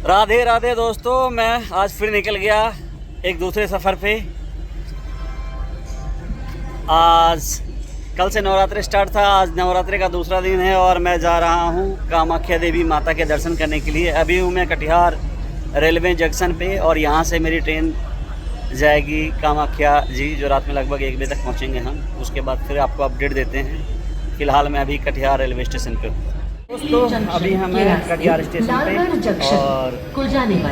राधे राधे दोस्तों, मैं आज फिर निकल गया एक दूसरे सफ़र पे। आज कल से नवरात्रि स्टार्ट था, आज नवरात्रि का दूसरा दिन है और मैं जा रहा हूँ कामाख्या देवी माता के दर्शन करने के लिए। अभी हूँ मैं कटिहार रेलवे जंक्शन पे और यहाँ से मेरी ट्रेन जाएगी कामाख्या जी, जो रात में लगभग 1 बजे तक पहुँचेंगे हम। उसके बाद फिर आपको अपडेट देते हैं। फ़िलहाल मैं अभी कटिहार रेलवे स्टेशन पे हूँ। दोस्तों अभी हम हैं कटिहार स्टेशन पे और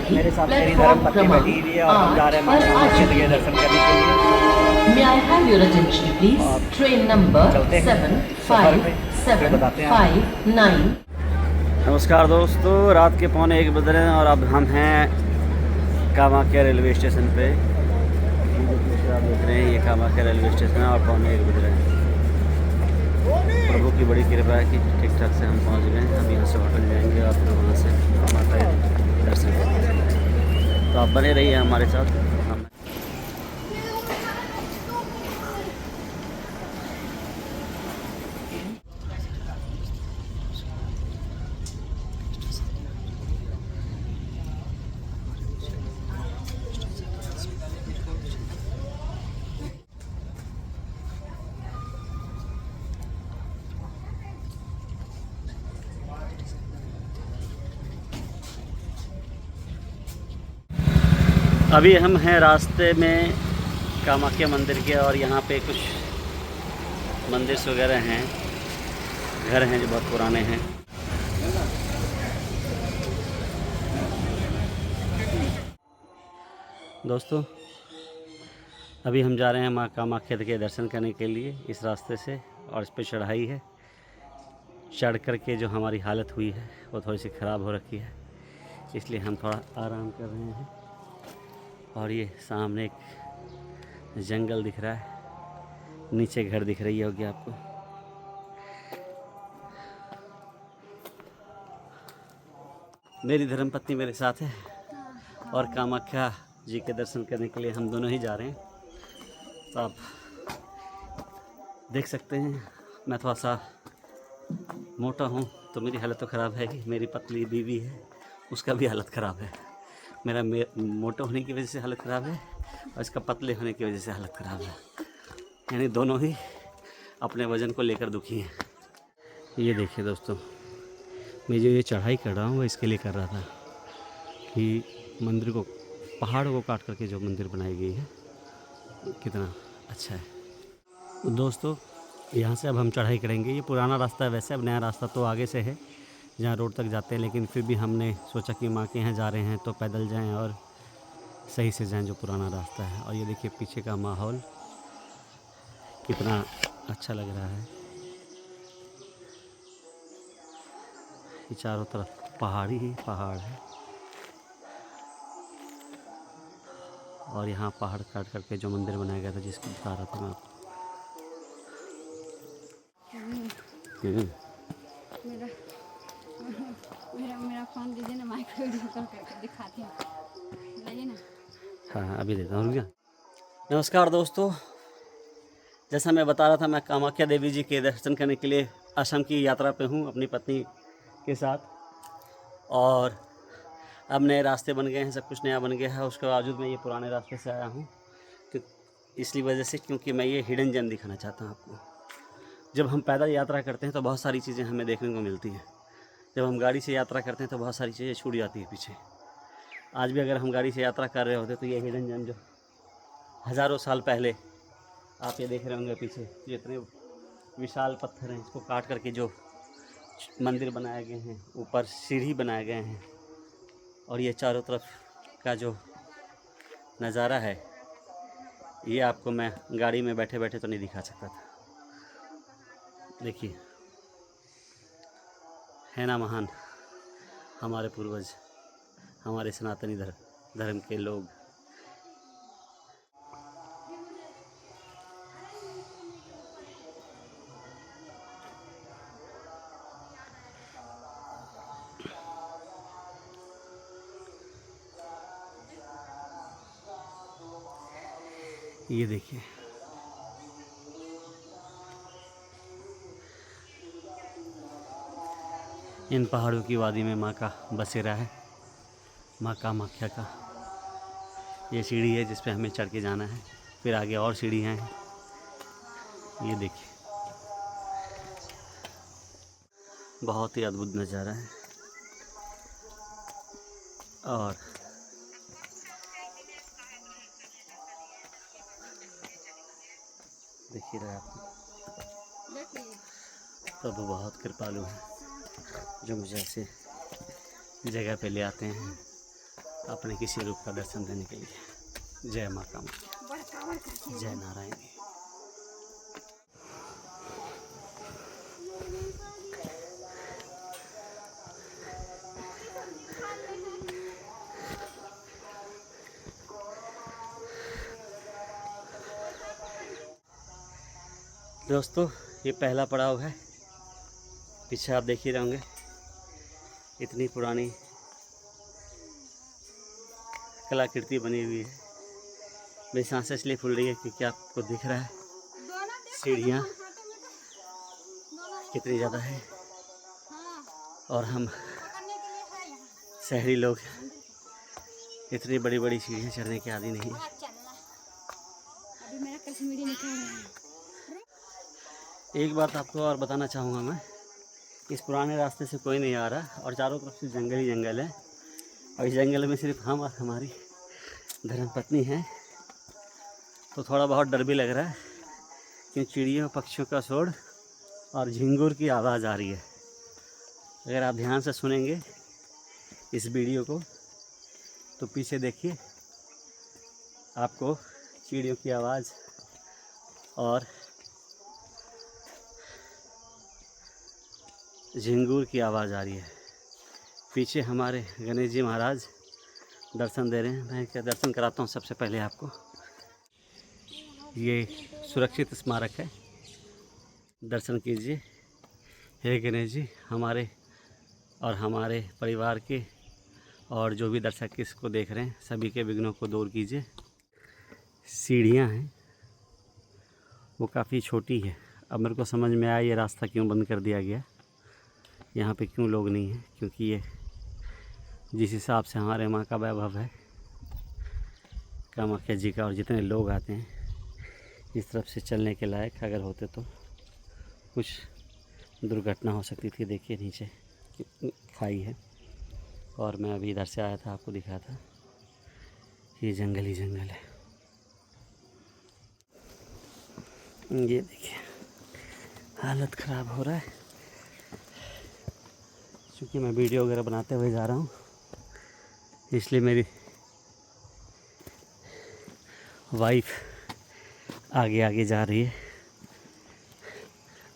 मेरे साथ मेरी धर्मपत्नी बैठी हुई है और हम जा रहे हैं माता कामाख्या के दर्शन करने के लिए। May I have your attention please? Train number 75759। नमस्कार दोस्तों, रात के 1:15 बज रहे हैं और अब हम हैं कामाख्या रेलवे स्टेशन पे। आप देख रहे हैं ये कामाख्या रेलवे स्टेशन है और 1:15 बज रहे हैं। प्रभु की बड़ी कृपा है कि ठीक ठाक से हम पहुंच गए। हम यहाँ से होटल जाएंगे और फिर वहाँ से माता के दर्शन करेंगे। तो आप बने रहिए हमारे साथ। हम अभी हम हैं रास्ते में कामाख्या मंदिर के और यहाँ पे कुछ मंदिर वगैरह हैं, घर हैं जो बहुत पुराने हैं। दोस्तों अभी हम जा रहे हैं माँ कामाख्या के दर्शन करने के लिए इस रास्ते से, और इस पर चढ़ाई है। चढ़ कर के जो हमारी हालत हुई है वो थोड़ी सी ख़राब हो रखी है, इसलिए हम थोड़ा आराम कर रहे हैं। और ये सामने एक जंगल दिख रहा है, नीचे घर दिख रही होगी आपको। मेरी धर्मपत्नी मेरे साथ है और कामाख्या जी के दर्शन करने के लिए हम दोनों ही जा रहे हैं। तो आप देख सकते हैं मैं थोड़ा सा मोटा हूँ तो मेरी हालत तो ख़राब है ही। मेरी पतली बीवी है, उसका भी हालत ख़राब है। मेरा मोटा होने की वजह से हालत ख़राब है और इसका पतले होने की वजह से हालत ख़राब है। यानी दोनों ही अपने वज़न को लेकर दुखी हैं। ये देखिए दोस्तों, मैं जो ये चढ़ाई कर रहा हूँ वो इसके लिए कर रहा था कि मंदिर को, पहाड़ों को काट करके जो मंदिर बनाई गई है कितना अच्छा है। तो दोस्तों यहाँ से अब हम चढ़ाई करेंगे। ये पुराना रास्ता है वैसे, अब नया रास्ता तो आगे से है जहाँ रोड तक जाते हैं, लेकिन फिर भी हमने सोचा कि माँ के यहाँ जा रहे हैं तो पैदल जाएं और सही से जाएं जो पुराना रास्ता है। और ये देखिए पीछे का माहौल कितना अच्छा लग रहा है। ये चारों तरफ पहाड़ी ही पहाड़ है और यहाँ पहाड़ काट करके जो मंदिर बनाया गया था जिसको बता रहा था मैं आपको। मेरा मेरा मेरा फ़ोन दीजिए ना, माइक वीडियो कॉल करके दिखाती हूँ, लाइए ना। हाँ अभी देता हूँ। नमस्कार दोस्तों, जैसा मैं बता रहा था, मैं कामाख्या देवी जी के दर्शन करने के लिए असम की यात्रा पे हूँ अपनी पत्नी के साथ। और अब नए रास्ते बन गए हैं, सब कुछ नया बन गया है। उसके बावजूद मैं ये पुराने रास्ते से आया हूँ इसलिए वजह से क्योंकि मैं ये हिडन जेम दिखाना चाहता हूँ आपको। जब हम पैदल यात्रा करते हैं तो बहुत सारी चीज़ें हमें देखने को मिलती हैं। जब हम गाड़ी से यात्रा करते हैं तो बहुत सारी चीज़ें छूट जाती हैं पीछे। आज भी अगर हम गाड़ी से यात्रा कर रहे होते तो ये हिडन जेम जो हज़ारों साल पहले आप ये देख रहे होंगे पीछे, जितने विशाल पत्थर हैं इसको काट करके जो मंदिर बनाए गए हैं, ऊपर सीढ़ी बनाए गए हैं और ये चारों तरफ का जो नज़ारा है ये आपको मैं गाड़ी में बैठे बैठे तो नहीं दिखा सकता था। देखिए है ना महान हमारे पूर्वज, हमारे सनातनी धर्म के लोग। ये देखिए इन पहाड़ों की वादी में माँ का बसेरा है। माँ कामाख्या का ये सीढ़ी है जिस पे हमें चढ़ के जाना है। फिर आगे और सीढ़ियाँ हैं, ये देखिए, बहुत ही अद्भुत नज़ारा है। और देखिए रहे आप, प्रभु बहुत कृपालु है जो मुझे ऐसे जगह पे ले आते हैं अपने किसी रूप का दर्शन देने के लिए। जय माँ कामाख्या, जय नारायण। दोस्तों ये पहला पड़ाव है। पीछे आप देख ही रहे होंगे, इतनी पुरानी कलाकृति बनी हुई है। मेरी सांसें इसलिए फूल रही है क्योंकि आपको दिख रहा है सीढ़ियाँ कितनी ज़्यादा है, और हम शहरी लोग इतनी बड़ी बड़ी सीढ़ियाँ चढ़ने के आदी नहीं है। अभी मेरा कश्मीरी निकल रहा है। एक बात आपको और बताना चाहूँगा मैं, इस पुराने रास्ते से कोई नहीं आ रहा और चारों तरफ से जंगल ही जंगल है, और इस जंगल में सिर्फ हम और हमारी धर्मपत्नी हैं। तो थोड़ा बहुत डर भी लग रहा है क्योंकि चिड़ियों पक्षियों का शोर और झिंगुर की आवाज़ आ रही है। अगर आप ध्यान से सुनेंगे इस वीडियो को तो पीछे देखिए, आपको चिड़ियों की आवाज़ और झिंगुर की आवाज़ आ रही है। पीछे हमारे गणेश जी महाराज दर्शन दे रहे हैं। मैं क्या दर्शन कराता हूँ सबसे पहले आपको। ये सुरक्षित स्मारक है, दर्शन कीजिए। हे गणेश जी, हमारे और हमारे परिवार के और जो भी दर्शक इसको देख रहे हैं सभी के विघ्नों को दूर कीजिए। सीढ़ियाँ हैं वो काफ़ी छोटी है। अब मेरे को समझ में आया ये रास्ता क्यों बंद कर दिया गया, यहाँ पे क्यों लोग नहीं हैं, क्योंकि ये जिस हिसाब से हमारे माँ का वैभव है कामाख्या जी का, और जितने लोग आते हैं इस तरफ से चलने के लायक अगर होते तो कुछ दुर्घटना हो सकती थी। देखिए नीचे खाई है, और मैं अभी इधर से आया था, आपको दिखा था, ये जंगल ही जंगल है। ये देखिए हालत ख़राब हो रहा है क्योंकि मैं वीडियो वगैरह बनाते हुए जा रहा हूँ, इसलिए मेरी वाइफ आगे आगे जा रही है।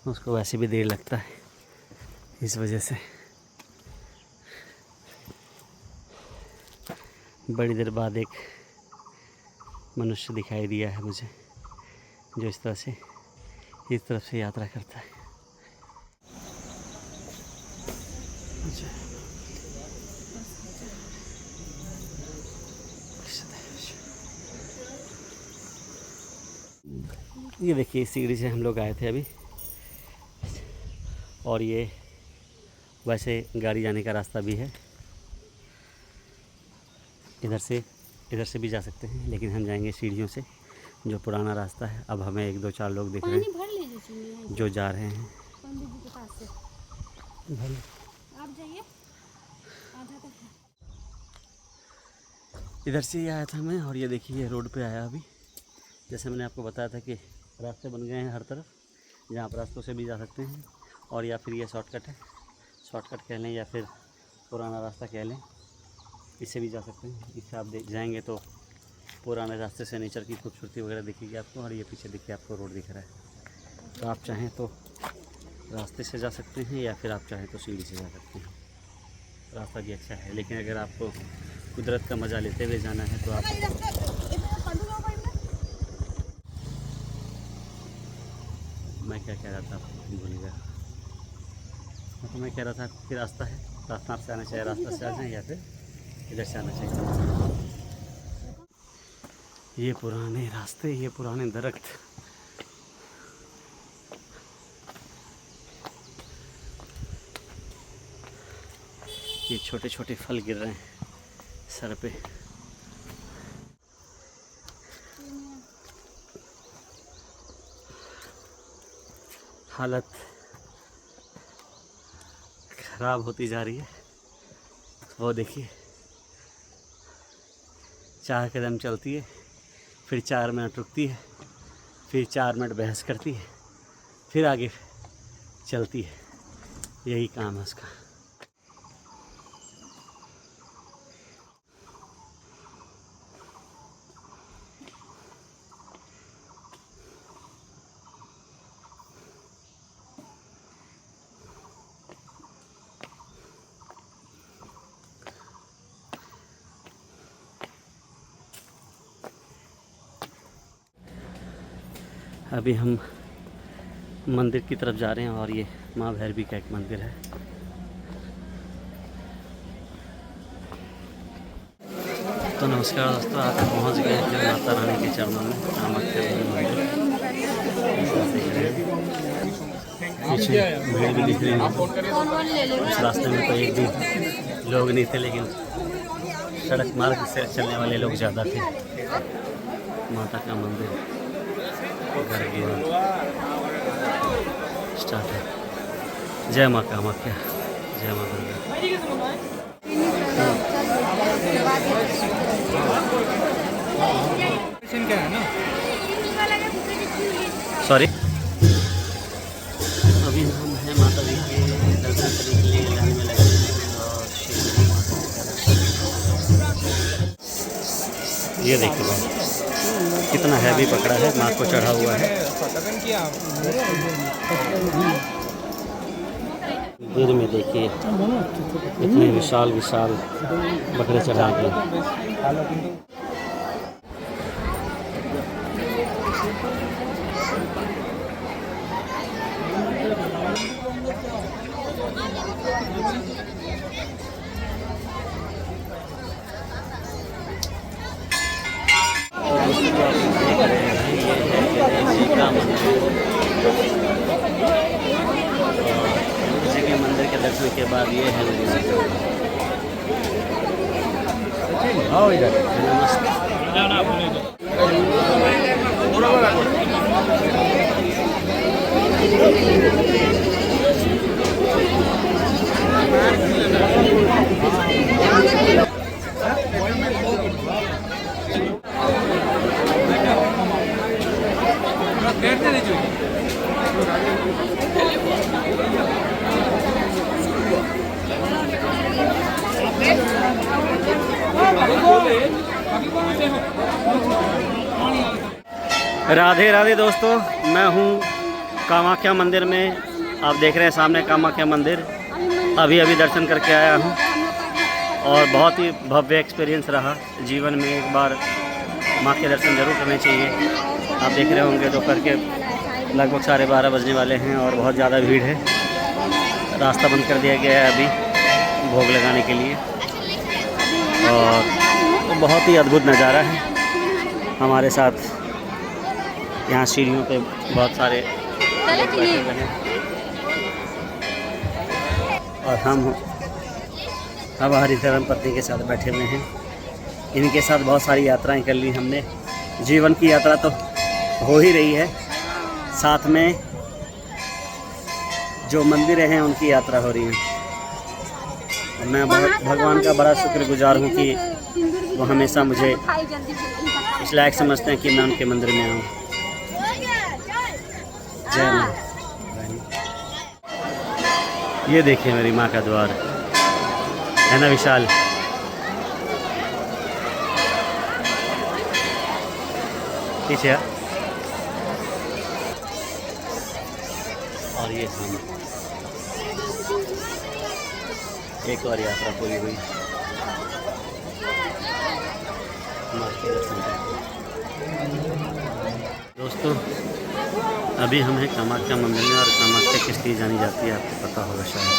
उसको वैसे भी देर लगता है, इस वजह से बड़ी देर बाद एक मनुष्य दिखाई दिया है मुझे जो इस तरफ से यात्रा करता है। ये देखिए इस सीढ़ी से हम लोग आए थे अभी, और ये वैसे गाड़ी जाने का रास्ता भी है। इधर से भी जा सकते हैं, लेकिन हम जाएंगे सीढ़ियों से, जो पुराना रास्ता है। अब हमें 1-2-4 लोग दिख रहे पानी भर लीजिए चिड़िया जो जा रहे हैं। पंडित जी के पास से आप जाइए, आधा तक है। इधर से ही आया था मैं, और ये देखिए ये रोड पे आया अभी। जैसे मैंने आपको बताया था कि रास्ते बन गए हैं हर तरफ, जहाँ पर रास्तों से भी जा सकते हैं, और या फिर ये शॉर्टकट है, शॉर्टकट कह लें या फिर पुराना रास्ता कह लें, इससे भी जा सकते हैं। इससे आप जाएंगे तो पुराने रास्ते से नेचर की खूबसूरती वगैरह दिखेगी आपको, और ये पीछे देखिए आपको रोड दिख रहा है। तो आप चाहें तो रास्ते से जा सकते हैं या फिर आप चाहें तो सीढ़ी से जा सकते हैं। रास्ता भी अच्छा है, लेकिन अगर आपको कुदरत का मज़ा लेते हुए जाना है तो आप मैं क्या कह रहा था भूल गया। तो मैं कह रहा था कि रास्ता है, रास्ता से आना चाहिए, रास्ता से आ जाएँ या फिर इधर से आना चाहिए। ये पुराने रास्ते, ये पुराने दरख्त, ये छोटे छोटे फल गिर रहे हैं सर पे। हालत खराब होती जा रही है। वो देखिए, 4 कदम चलती है, फिर 4 मिनट रुकती है, फिर 4 मिनट बहस करती है, फिर आगे चलती है। यही काम है उसका। अभी हम मंदिर की तरफ जा रहे हैं और ये माँ भैरवी का एक मंदिर है। तो नमस्कार दोस्तों, आप पहुँच गए हैं माता रानी के चरणों में, कामाख्या मंदिर। पीछे भीड़ भी दिख रही है। उस रास्ते में तो एक भी लोग नहीं थे, लेकिन सड़क मार्ग से चलने वाले लोग ज़्यादा थे। माता का मंदिर स्टार्ट है। जय माँ कामाख्या, जय माँ दुर्गा। सॉरी, अभी हम हैं माता जी के दर्शन करने के लिए लाइन में लगे हैं और शिव जी ये देखिए भाई कितना हैवी पकड़ा है, माँ को चढ़ा हुआ है। मंदिर में देखिए इतने विशाल विशाल बकरे चढ़ा गए। मंदिर के दर्शन के बाद ये है आओ इधर। राधे राधे दोस्तों, मैं हूँ कामाख्या मंदिर में। आप देख रहे हैं सामने कामाख्या मंदिर। अभी अभी दर्शन करके आया हूँ और बहुत ही भव्य एक्सपीरियंस रहा। जीवन में एक बार माँ के दर्शन जरूर करने चाहिए। आप देख रहे होंगे दोपहर के लगभग 12:30 बजने वाले हैं और बहुत ज़्यादा भीड़ है। रास्ता बंद कर दिया गया है अभी भोग लगाने के लिए और बहुत ही अद्भुत नज़ारा है। हमारे साथ यहाँ सीढ़ियों पे बहुत सारे लोग बैठे हुए हैं और हम हमारी धर्मपत्नी के साथ बैठे हुए हैं। इनके साथ बहुत सारी यात्राएं कर ली हमने। जीवन की यात्रा तो हो ही रही है, साथ में जो मंदिरें हैं उनकी यात्रा हो रही है। मैं भगवान का बड़ा शुक्रगुजार हूँ कि वो हमेशा मुझे इस लायक समझते हैं कि मैं उनके मंदिर में आऊँ। जय माँ। ये देखिए मेरी माँ का द्वार है ना, विशाल। पीछे और ये हम एक और यात्रा पूरी हुई माँ के दर्शन करके। दोस्तों अभी हम हैं कामाख्या मंदिर में और कामाख्या किस लिए जानी जाती है आपको पता होगा शायद।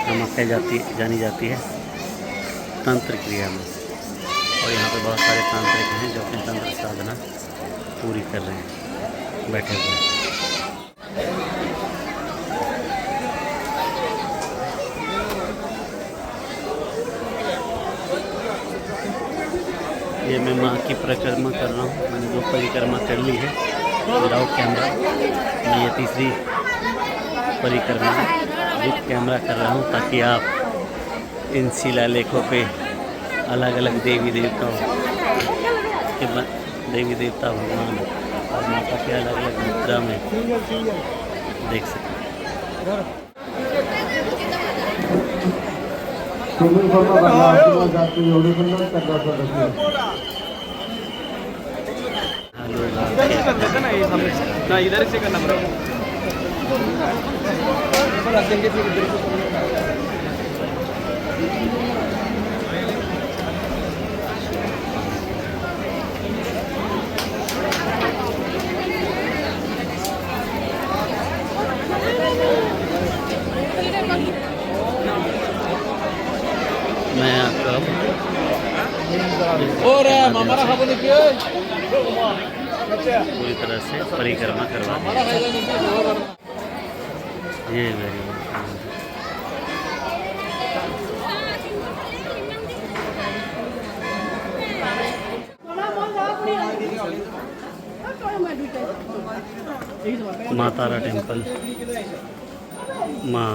कामाख्या जानी जाती है तंत्र क्रिया में, और यहाँ पे बहुत सारे तांत्रिक हैं जो अपनी तंत्र साधना पूरी कर रहे हैं बैठे हुए। ये मैं माँ की परिक्रमा कर रहा हूँ। मैंने 2 परिक्रमा कर ली है विदाउट कैमरा। मैं ये तीसरी परिक्रमा विद कैमरा कर रहा हूँ ताकि आप इन शिलालेखों पे अलग अलग देवी देवताओं देवी देवता भगवान और माता के अलग अलग मुद्रा में देख सकें। ना इधर से करना पड़ेगा। मैं आपको पूरी तरह से परिक्रमा करवा ये मेरी माँ तारा टेम्पल माँ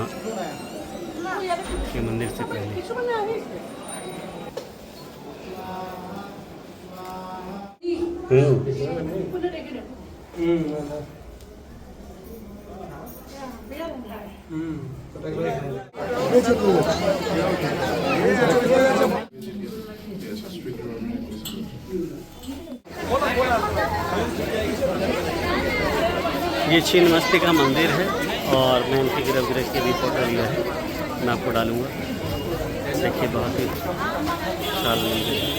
के मंदिर से पहले ये छिन्नमस्तिका मंदिर है और मैं उनके गर्भगृह की भी फोटो लिया है, मैं आपको डालूंगा। देखिए बहुत ही विशाल मंदिर है।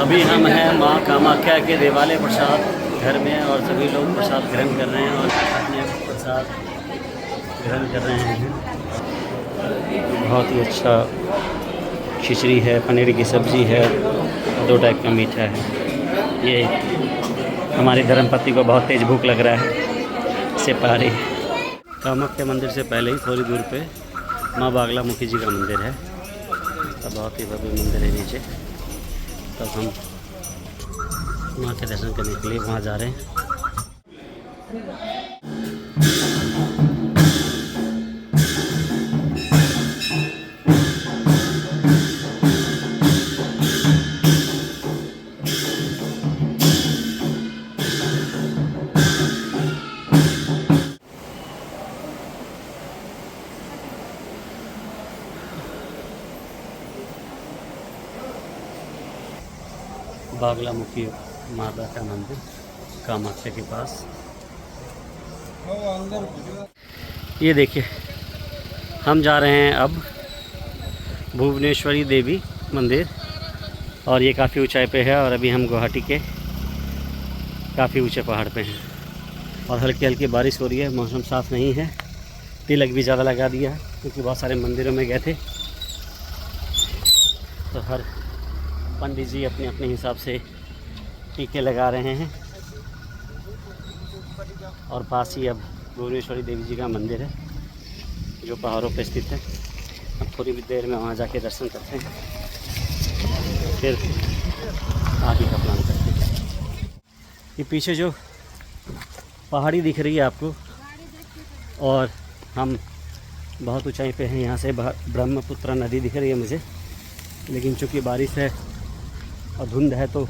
अभी हम हैं माँ कामाख्या के देवालय प्रसाद घर में और सभी लोग प्रसाद ग्रहण कर रहे हैं और अपने प्रसाद ग्रहण कर रहे हैं। बहुत ही अच्छा खिचड़ी है, पनीर की सब्ज़ी है, 2 टाइप का मीठा है। ये हमारी धर्मपत्नी को बहुत तेज़ भूख लग रहा है, से पारी। कामाख्या मंदिर से पहले ही थोड़ी दूर पे माँ बागलामुखी जी का मंदिर है। तो बहुत ही भव्य मंदिर है नीचे। तब हम माँ के दर्शन करने के लिए वहाँ जा रहे हैं। बागलामुखी माता का मंदिर कामाख्या के पास। ये देखिए हम जा रहे हैं अब भुवनेश्वरी देवी मंदिर और ये काफ़ी ऊंचाई पे है और अभी हम गुवाहाटी के काफ़ी ऊंचे पहाड़ पे हैं और हल्की हल्की बारिश हो रही है। मौसम साफ़ नहीं है। तिलक भी ज़्यादा लगा दिया क्योंकि बहुत सारे मंदिरों में गए थे तो हर पंडित जी अपने अपने हिसाब से टीके लगा रहे हैं। और पास ही अब भुवनेश्वरी देवी जी का मंदिर है जो पहाड़ों पर स्थित है। अब थोड़ी भी देर में वहाँ जाके दर्शन करते हैं, फिर आगे का प्लान करते हैं। ये पीछे जो पहाड़ी दिख रही है आपको और हम बहुत ऊंचाई पे हैं। यहाँ से ब्रह्मपुत्र नदी दिख रही है मुझे, लेकिन चूँकि बारिश है और धुंध है तो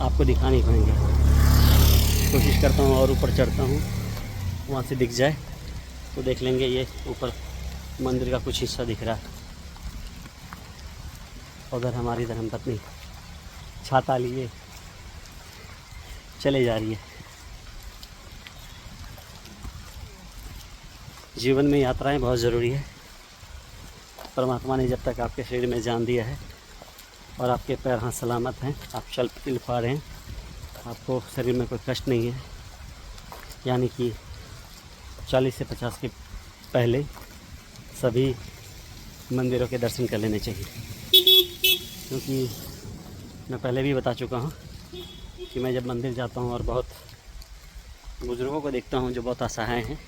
आपको दिखा नहीं पाएंगे। कोशिश करता हूँ और ऊपर चढ़ता हूँ, वहाँ से दिख जाए तो देख लेंगे। ये ऊपर मंदिर का कुछ हिस्सा दिख रहा है। उधर हमारी धर्मपत्नी छाता लिए चले जा रही है। जीवन में यात्राएं बहुत ज़रूरी है। परमात्मा ने जब तक आपके शरीर में जान दिया है और आपके पैर हाथ सलामत हैं, आप चल फिर पा रहे हैं, आपको शरीर में कोई कष्ट नहीं है, यानी कि 40 से 50 के पहले सभी मंदिरों के दर्शन कर लेने चाहिए। क्योंकि मैं पहले भी बता चुका हूँ कि मैं जब मंदिर जाता हूँ और बहुत बुज़ुर्गों को देखता हूँ जो बहुत असहाय हैं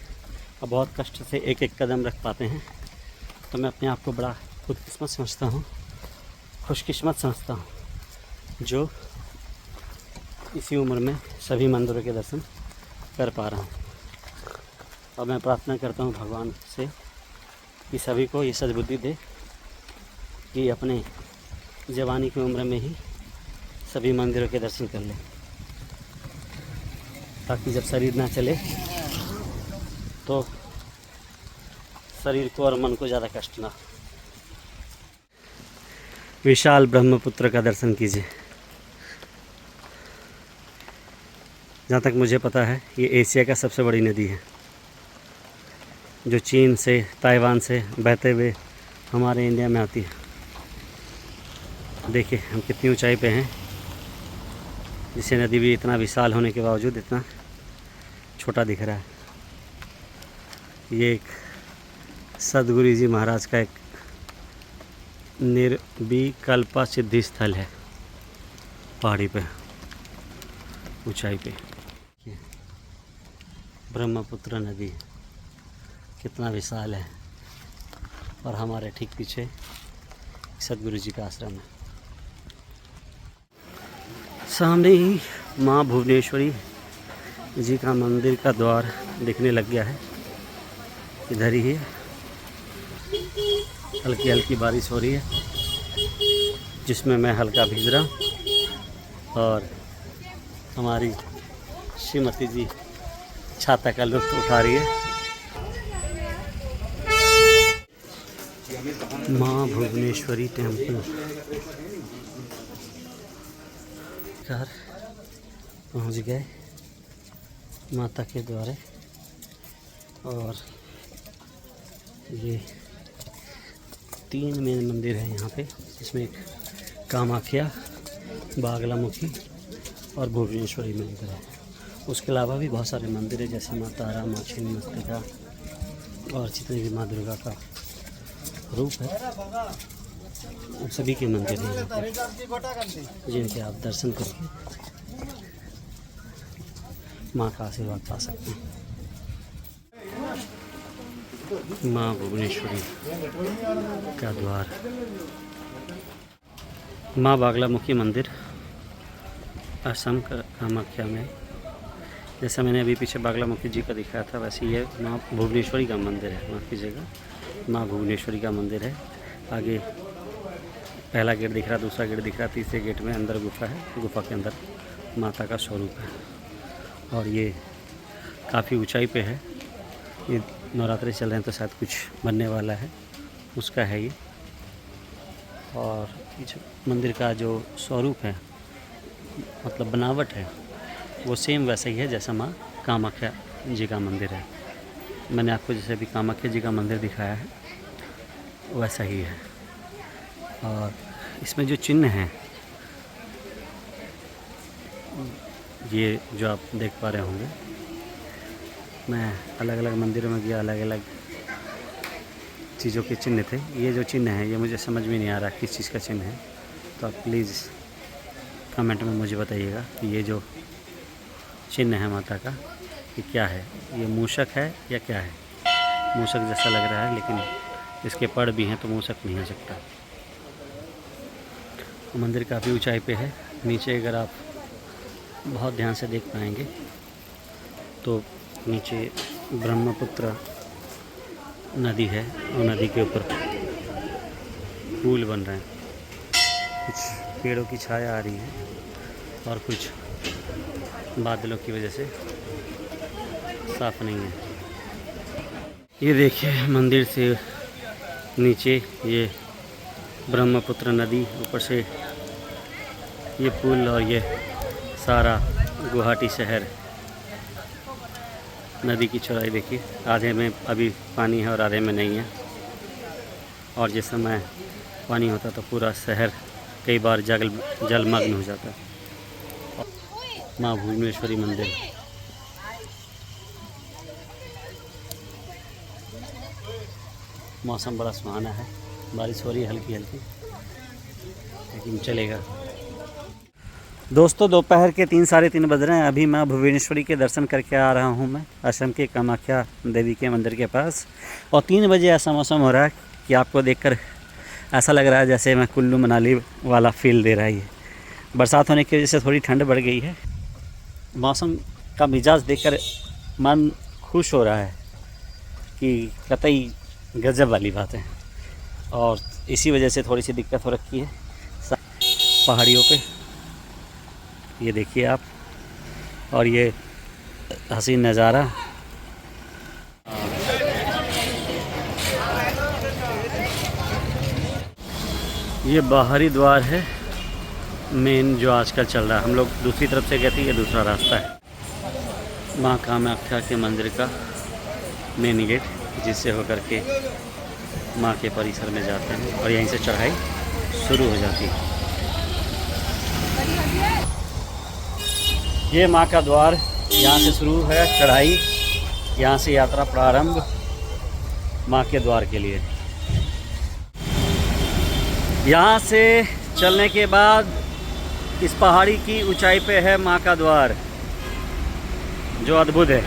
और बहुत कष्ट से एक एक कदम रख पाते हैं, तो मैं अपने आप को बड़ा खुदकिस्मत समझता हूँ, खुशकिस्मत समझता हूँ। जो इसी उम्र में सभी मंदिरों के दर्शन कर पा रहा हूँ। और मैं प्रार्थना करता हूँ भगवान से कि सभी को ये सद्बुद्धि दे कि अपने जवानी की उम्र में ही सभी मंदिरों के दर्शन कर ले, ताकि जब शरीर ना चले तो शरीर को और मन को ज़्यादा कष्ट ना। विशाल ब्रह्मपुत्र का दर्शन कीजिए। जहाँ तक मुझे पता है ये एशिया का सबसे बड़ी नदी है, जो चीन से ताइवान से बहते हुए हमारे इंडिया में आती है। देखिए हम कितनी ऊंचाई पे हैं, जिसे नदी भी इतना विशाल होने के बावजूद इतना छोटा दिख रहा है। ये एक सदगुरु जी महाराज का एक निर्विकल्प सिद्धि स्थल है, पहाड़ी पे ऊंचाई पे। ब्रह्मपुत्र नदी कितना विशाल है और हमारे ठीक पीछे सदगुरु जी का आश्रम है। सामने ही माँ भुवनेश्वरी जी का मंदिर का द्वार दिखने लग गया है। इधर ही है, हल्की हल्की बारिश हो रही है जिसमें मैं हल्का भीग रहा हूँ और हमारी श्रीमती जी छाता का लुत्फ उठा रही है। माँ भुवनेश्वरी टेम्पल घर पहुँच गए माता के द्वारे। और ये 3 मेन मंदिर है यहाँ पे, जिसमें एक कामाख्या, बागलामुखी और भुवनेश्वरी मंदिर है। उसके अलावा भी बहुत सारे मंदिर है, जैसे माँ तारा, माँ छिन्नमस्तिका और जितने भी माँ दुर्गा का रूप है उन सभी के मंदिर हैं यहाँ पे, जिनके आप दर्शन करके माँ का आशीर्वाद पा सकते हैं। माँ भुवनेश्वरी का द्वार, माँ बागलामुखी मंदिर असम कामाख्या में। जैसा मैंने अभी पीछे बागलामुखी जी का दिखाया था, वैसे ये माँ भुवनेश्वरी का मंदिर है। माफ़ कीजिएगा, माँ भुवनेश्वरी का मंदिर है। आगे पहला गेट दिख रहा, दूसरा गेट दिख रहा, तीसरे गेट में अंदर गुफा है। गुफा के अंदर माता का स्वरूप है और ये काफ़ी ऊंचाई पे है। ये नवरात्रि चल रहे हैं तो शायद कुछ बनने वाला है, उसका है ये। और इस मंदिर का जो स्वरूप है, मतलब बनावट है, वो सेम वैसा ही है जैसा माँ कामाख्या जी का मंदिर है। मैंने आपको जैसे अभी कामाख्या जी का मंदिर दिखाया है वैसा ही है। और इसमें जो चिन्ह हैं, ये जो आप देख पा रहे होंगे, मैं अलग अलग मंदिरों में गया, अलग अलग चीज़ों के चिन्ह थे। ये जो चिन्ह है ये मुझे समझ में नहीं आ रहा किस चीज़ का चिन्ह है, तो आप प्लीज़ कमेंट में मुझे बताइएगा कि ये जो चिन्ह है माता का ये क्या है। ये मूषक है या क्या है? मूषक जैसा लग रहा है, लेकिन इसके पड़ भी हैं तो मूषक नहीं हो सकता। मंदिर काफ़ी ऊंचाई पे है। नीचे अगर आप बहुत ध्यान से देख पाएंगे तो नीचे ब्रह्मपुत्र नदी है और नदी के ऊपर पुल बन रहे हैं। कुछ पेड़ों की छाया आ रही है और कुछ बादलों की वजह से साफ नहीं है। ये देखिए मंदिर से नीचे ये ब्रह्मपुत्र नदी, ऊपर से ये पुल और ये सारा गुवाहाटी शहर। नदी की चौड़ाई देखिए, आधे में अभी पानी है और आधे में नहीं है। और जिस समय पानी होता तो पूरा शहर कई बार जलमग्न हो जाता। माँ भुवनेश्वरी मंदिर। मौसम बड़ा सुहाना है, बारिश हो रही है हल्की हल्की, लेकिन चलेगा। दोस्तों दोपहर के 3 साढ़े 3 बज रहे हैं। अभी माँ भुवनेश्वरी के दर्शन करके आ रहा हूँ मैं असम के कामाख्या देवी के मंदिर के पास। और 3 बजे ऐसा मौसम हो रहा है कि आपको देखकर ऐसा लग रहा है जैसे मैं कुल्लू मनाली वाला फील दे रहा है ये। बरसात होने की वजह से थोड़ी ठंड बढ़ गई है। मौसम का मिजाज देखकर मन खुश हो रहा है कि कतई गजब वाली बात है। और इसी वजह से थोड़ी सी दिक्कत हो रखी है पहाड़ियों पे। ये देखिए आप, और ये हसीन नज़ारा। ये बाहरी द्वार है मेन जो आजकल चल रहा है। हम लोग दूसरी तरफ से गए थे, ये दूसरा रास्ता है। माँ कामाख्या के मंदिर का मेन गेट, जिससे होकर के माँ के परिसर में जाते हैं और यहीं से चढ़ाई शुरू हो जाती है। ये माँ का द्वार, यहाँ से शुरू है चढ़ाई, यहाँ से यात्रा प्रारंभ माँ के द्वार के लिए। यहाँ से चलने के बाद इस पहाड़ी की ऊंचाई पे है माँ का द्वार, जो अद्भुत है।